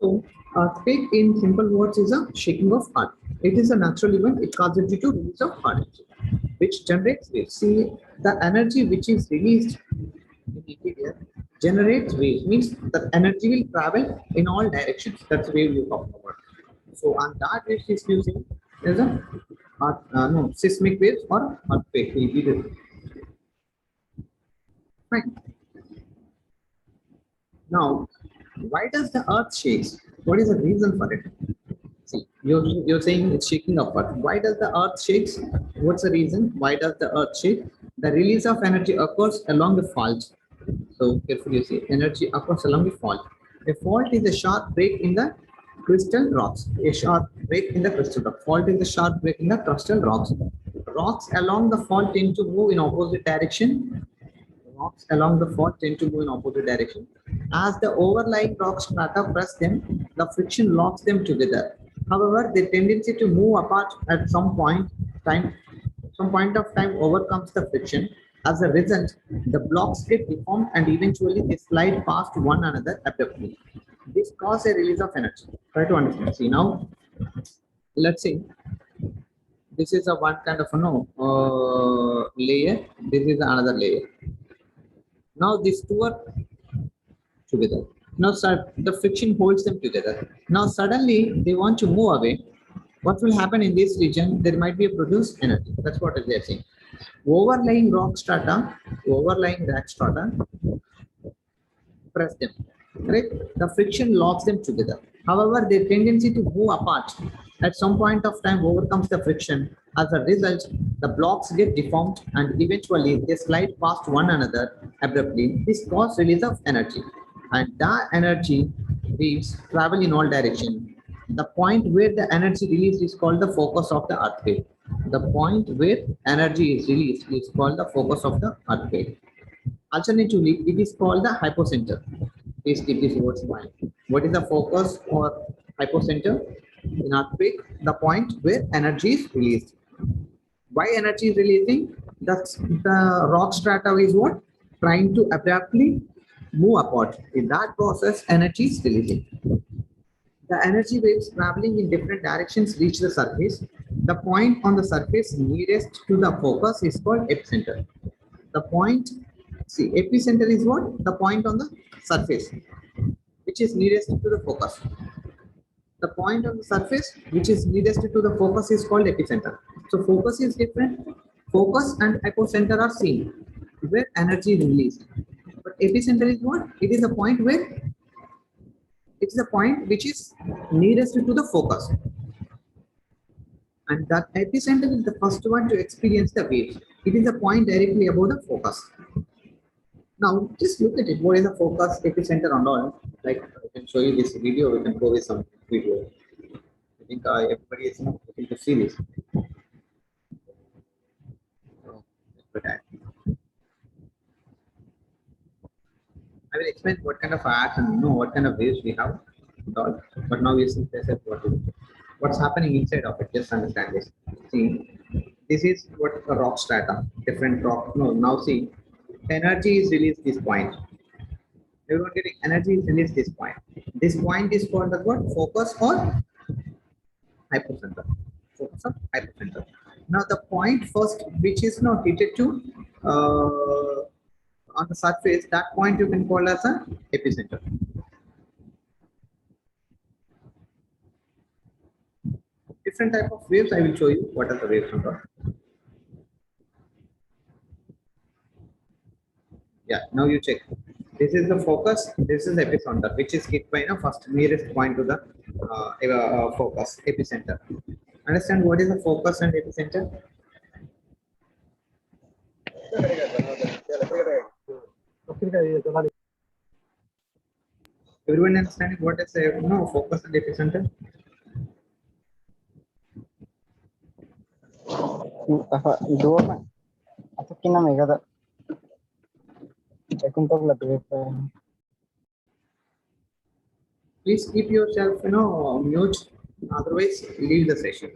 So, earthquake in simple words is a shaking of earth. It is a natural event. It causes due to release of energy, which generates waves. See, the energy which is released in interior generates waves. Means the energy will travel in all directions. That's wave you talk about. So, on that wave is using is a no seismic waves or earthquake will be the right. Now, why does the earth shakes? What is the reason for it? See, you're saying it's shaking apart. Why does the earth shakes? What's the reason? Why does the earth shake? The release of energy occurs along the fault. So carefully you see, energy occurs along the fault. A fault is a sharp break in the crystal rocks. A sharp break in the crystal rock. Fault is a sharp break in the crystal rocks. Rocks along the fault tend to move in opposite direction. Rocks along the fault tend to move in opposite direction. As the overlying rock strata press them, the friction locks them together. However, the tendency to move apart at some point of time overcomes the friction. As a result, the blocks get deformed and eventually they slide past one another abruptly. This causes a release of energy. Try to understand. See now, let's say this is a one kind of layer. This is another layer. Now these two are together. Now, the friction holds them together. Now, suddenly they want to move away. What will happen in this region? There might be a produced energy. That's what they're saying. Overlying rock strata, press them. Correct? The friction locks them together. However, their tendency to move apart at some point of time overcomes the friction. As a result, the blocks get deformed and eventually they slide past one another abruptly. This causes release of energy, and that energy waves travel in all directions. The point where the energy released is called the focus of the earthquake. The point where energy is released is called the focus of the earthquake. Alternatively, it is called the hypocenter. Please keep these words in mind. What is the focus or hypocenter? In earthquake, the point where energy is released. Why energy is releasing? The rock strata is what? Trying to abruptly move apart. In that process, energy is releasing. The energy waves traveling in different directions reach the surface. The point on the surface nearest to the focus is called epicenter. The point, see, epicenter is what? The point on the surface, which is nearest to the focus. The point on the surface, which is nearest to the focus, is called epicenter. So focus is different. Focus and epicenter are same, where energy is released. But epicenter is what? It is a point where it is a point which is nearest to the focus. And that epicenter is the first one to experience the waves. It is a point directly above the focus. Now, just look at it. What is the focus, epicenter, and all? Like, I can show you this video. We can go with some video. I think everybody is looking to see this. But I will explain what kind of art and what kind of waves we have. But now we see what's happening inside of it. Just understand this. See, this is what a rock strata, different rock. No, now see, energy is released this point. Everyone getting energy is released this point. This point is called the what? Focus or hypocenter. Focus or hypocenter. Now the point first, which is now heated to on the surface, that point you can call as a epicenter. Different type of waves. I will show you what are the waves number. Yeah, now you check. This is the focus. This is epicenter, which is hit by first nearest point to the focus epicenter. Understand what is the focus and epicenter? Everyone understanding what is focus and epicenter? Please keep yourself mute, otherwise leave the session.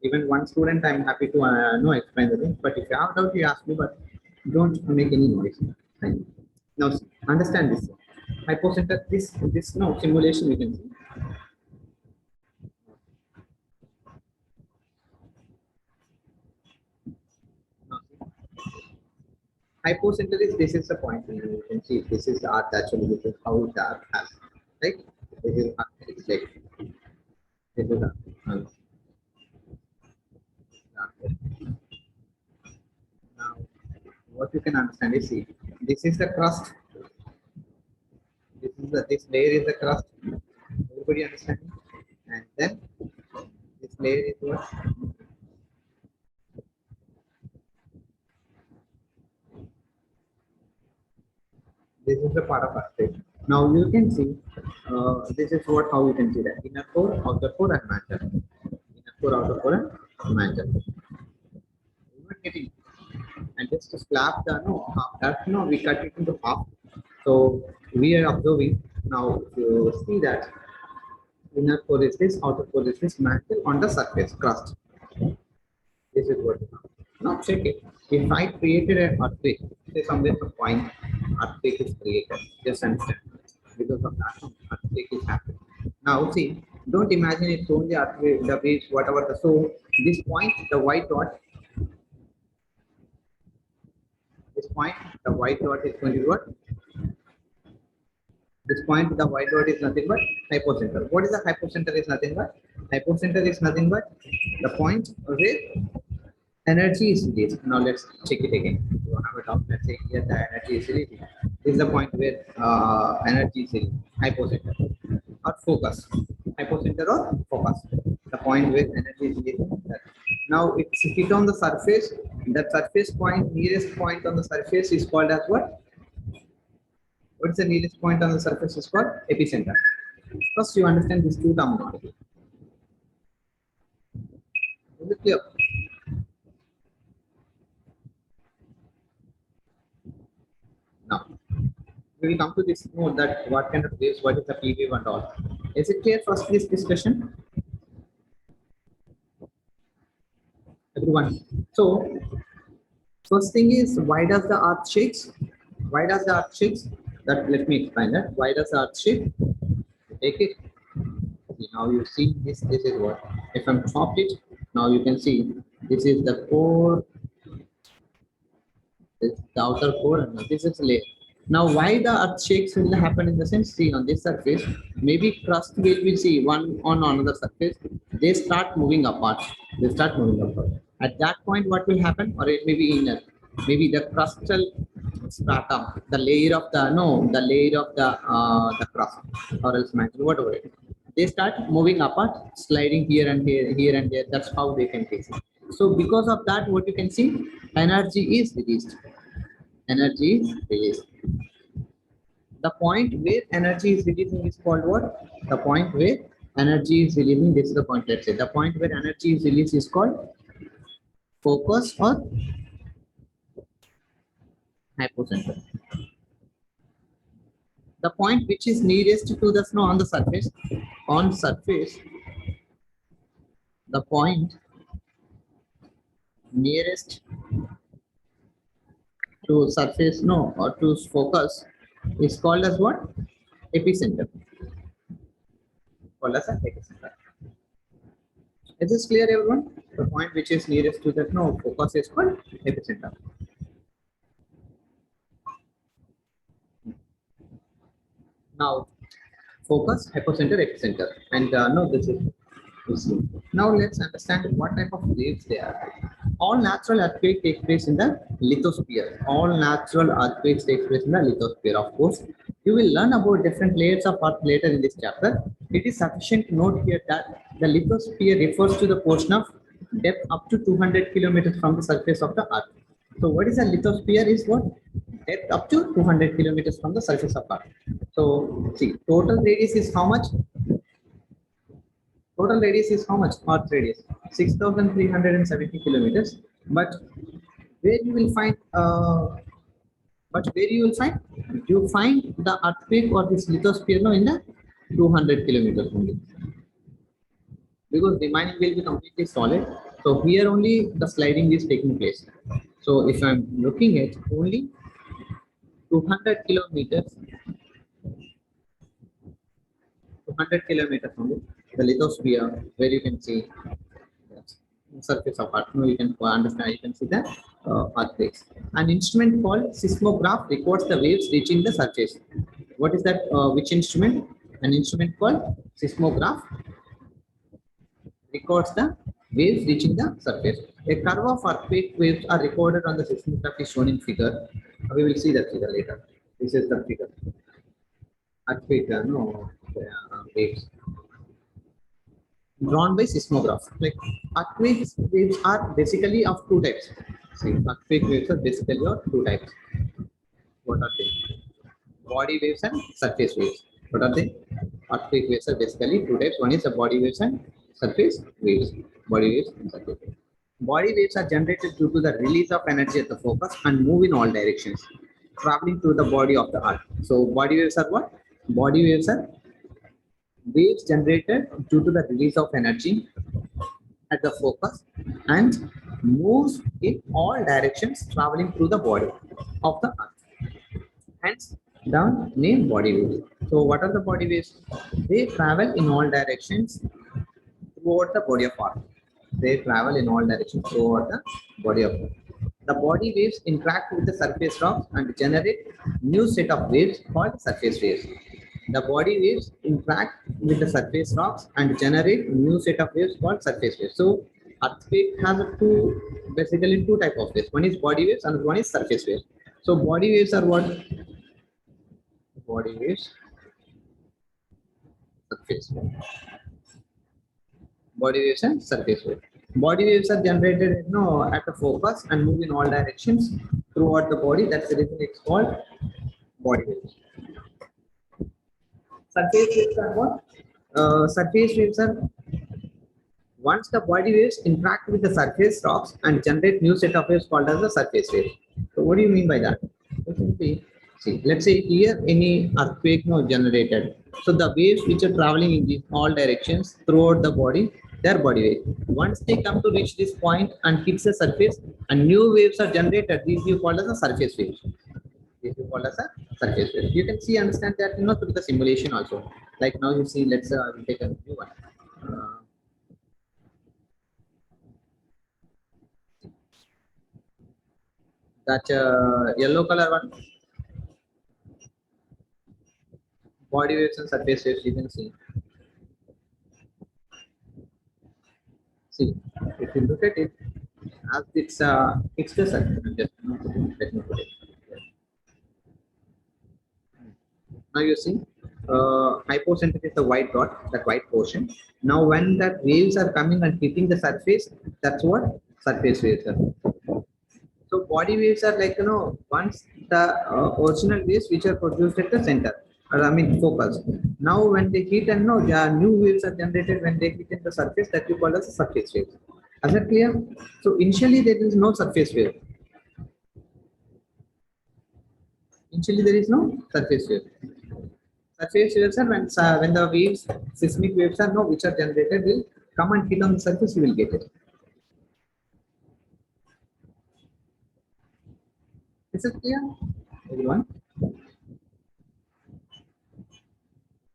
Even one student, I'm happy to explain the thing, but if you have doubt, you ask me, but don't make any noise. Now understand this hypocenter, this simulation you can see. Hypocenter is, this is the point. You can see this is the earth actually. This is how the earth has, right? This is earth. It's like this is earth. Now, what you can understand is, see, this is the crust. This layer is the crust. Everybody understand? And then this layer is what? This is the part of earthquake. Now you can see, this is what, how you can see that inner core, outer core, and mantle. Inner core, outer core, and mantle. You are getting, and just to slap the no half, that no, we cut it into half. So we are observing now. If you see that inner core is this, outer core is this, mantle on the surface crust. This is what. Now check it. If I created an earthquake, say somewhere some point, earthquake is created. Just understand. Because of that, earthquake is happening. Now see, don't imagine it's only earthquake, the waves, whatever the so this point, the white dot, this point, the white dot is going to be what? This point, the white dot is nothing but hypocenter. What is the hypocenter? Is nothing but hypocenter is nothing but the point where energy is released. Now let's check it again. You want to have a doubt? Let's say here the energy is released. This is the point where energy is released. Hypocenter or focus. Hypocenter or focus. The point where energy is released. Now it's hit on the surface. That surface point, nearest point on the surface is called as what? What's the nearest point on the surface is called? Epicenter. First, you understand these two terminology. Is it clear? Now, we will come to this mode that what kind of waves, what is the P wave and all. Is it clear first this discussion? Everyone. So, first thing is, why does the earth shakes? Why does the earth shakes? That let me explain that. Why does the earth shake? Take it. See, now you see this. This is what. If I'm chopped it, now you can see this is the core. This is the outer core, and this is layer. Now, why the earth shakes will happen in the sense, see on this surface, maybe crust will be see one on another surface. They start moving apart. They start moving apart. At that point, what will happen? Or it may be inner. Maybe the crustal stratum, the layer of the layer of the crust, or else mantle, whatever it is. They start moving apart, sliding here and here and there. That's how they can face it. So because of that, what you can see, energy is released. Energy is released. The point where energy is releasing is called what? The point where energy is releasing, this is the point, let's say. The point where energy is released is called focus or hypocenter. The point which is nearest to the snow on the surface, the point nearest to surface no or to focus is called as what? Epicenter. Called as an epicenter. Is this clear, everyone? The point which is nearest to the no focus is called epicenter. Now, focus, hypocenter, epicenter, and no, this is. Now let's understand what type of waves they are. All natural earthquakes take place in the lithosphere. All natural earthquakes take place in the lithosphere. Of course, you will learn about different layers of earth later in this chapter. It is sufficient to note here that the lithosphere refers to the portion of depth up to 200 kilometers from the surface of the earth. So what is a lithosphere is what? Depth up to 200 kilometers from the surface of earth. So see, total radius is how much? Total radius is how much? Earth radius 6,370 kilometers. But where you will find you find the earthquake or this lithosphere no, in the 200 kilometers only, because the remaining will be completely solid. So here only the sliding is taking place. So if I'm looking at only 200 kilometers, 200 kilometers only, the lithosphere, where you can see the surface of earth. No, you can understand, you can see the earthquakes. An instrument called seismograph records the waves reaching the surface. What is that? Which instrument? An instrument called seismograph records the waves reaching the surface. A curve of earthquake waves are recorded on the seismograph is shown in figure. We will see that figure later. This is the figure. Earthquake, waves drawn by seismograph. Like earthquake waves are basically of two types. See, earthquake waves are basically of two types. What are they? Body waves and surface waves. What are they? Earthquake waves are basically two types. One is the body waves and surface waves. Body waves and surface waves. Body waves are generated due to the release of energy at the focus and move in all directions, traveling through the body of the Earth. So body waves are what? Body waves are waves generated due to the release of energy at the focus and moves in all directions, traveling through the body of the Earth. Hence, the name body waves. So, what are the body waves? They travel in all directions throughout the body of Earth. They travel in all directions throughout the body of Earth. The body waves interact with the surface rocks and generate new set of waves called surface waves. The body waves interact with the surface rocks and generate new set of waves called surface waves. So, earthquake has basically two type of waves. One is body waves and one is surface waves. So, body waves are what? Body waves, surface waves. Body waves and surface waves. Body waves are generated at the focus and move in all directions throughout the body. That's the reason it's called body waves. Surface waves are what? Surface waves are once the body waves interact with the surface rocks and generate new set of waves called as the surface waves. So what do you mean by that? See, let's say here any earthquake generated. So the waves which are traveling in these all directions throughout the body, their body waves. Once they come to reach this point and hits the surface, and new waves are generated. These we call as the surface waves. These we call as a surface waves. You can see, understand that through the simulation also. Like now you see, let's we'll take a new one. That yellow color one. Body waves and surface waves, you can see. See, if you look at it, as it's the surface. Just let me put it. Now you see, hypocentric is the white dot, that white portion. Now when that waves are coming and hitting the surface, that's what surface waves are. So body waves are like once the original waves which are produced at the center, or I mean focus. Now when they hit and the new waves are generated when they hit in the surface, that you call as a surface wave. Is that clear? So initially there is no surface wave. Initially there is no surface wave. Surface waves are when the waves, seismic waves are which are generated will come and hit on the surface, you will get it. Is it clear, everyone?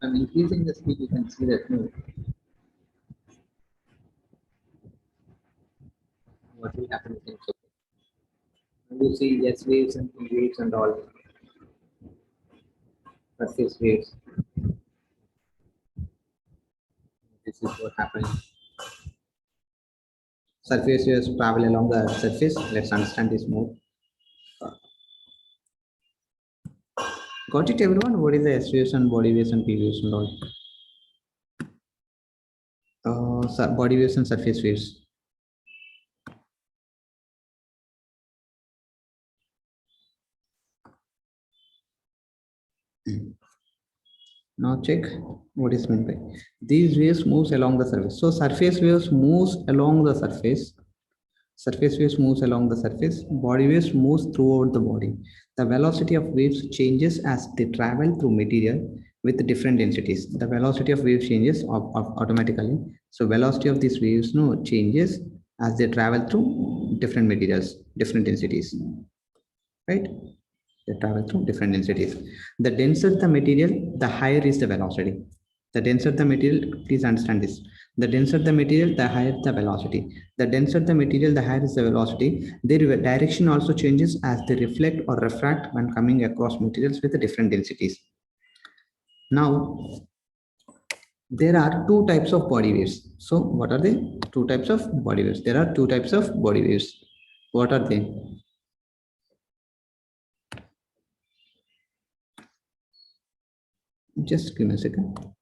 I'm increasing the speed, you can see that what will happen in the you see S waves and P waves and all surface waves. This is what happens. Surface waves travel along the surface. Let's understand this more. Got it, everyone? What is the S waves and body waves and P waves and all? Body waves and surface waves. Now check what is meant by these waves moves along the surface. So surface waves moves along the surface. Surface waves moves along the surface. Body waves moves throughout the body. The velocity of waves changes as they travel through material with different densities. The velocity of waves changes automatically. So velocity of these waves changes as they travel through different materials, different densities. Right? They travel through different densities. The denser the material, the higher is the velocity. The denser the material, please understand this. The denser the material, the higher the velocity. The denser the material, the higher is the velocity. Their direction also changes as they reflect or refract when coming across materials with different densities. Now, there are two types of body waves. So what are they? Two types of body waves. There are two types of body waves. What are they? Just give me a second.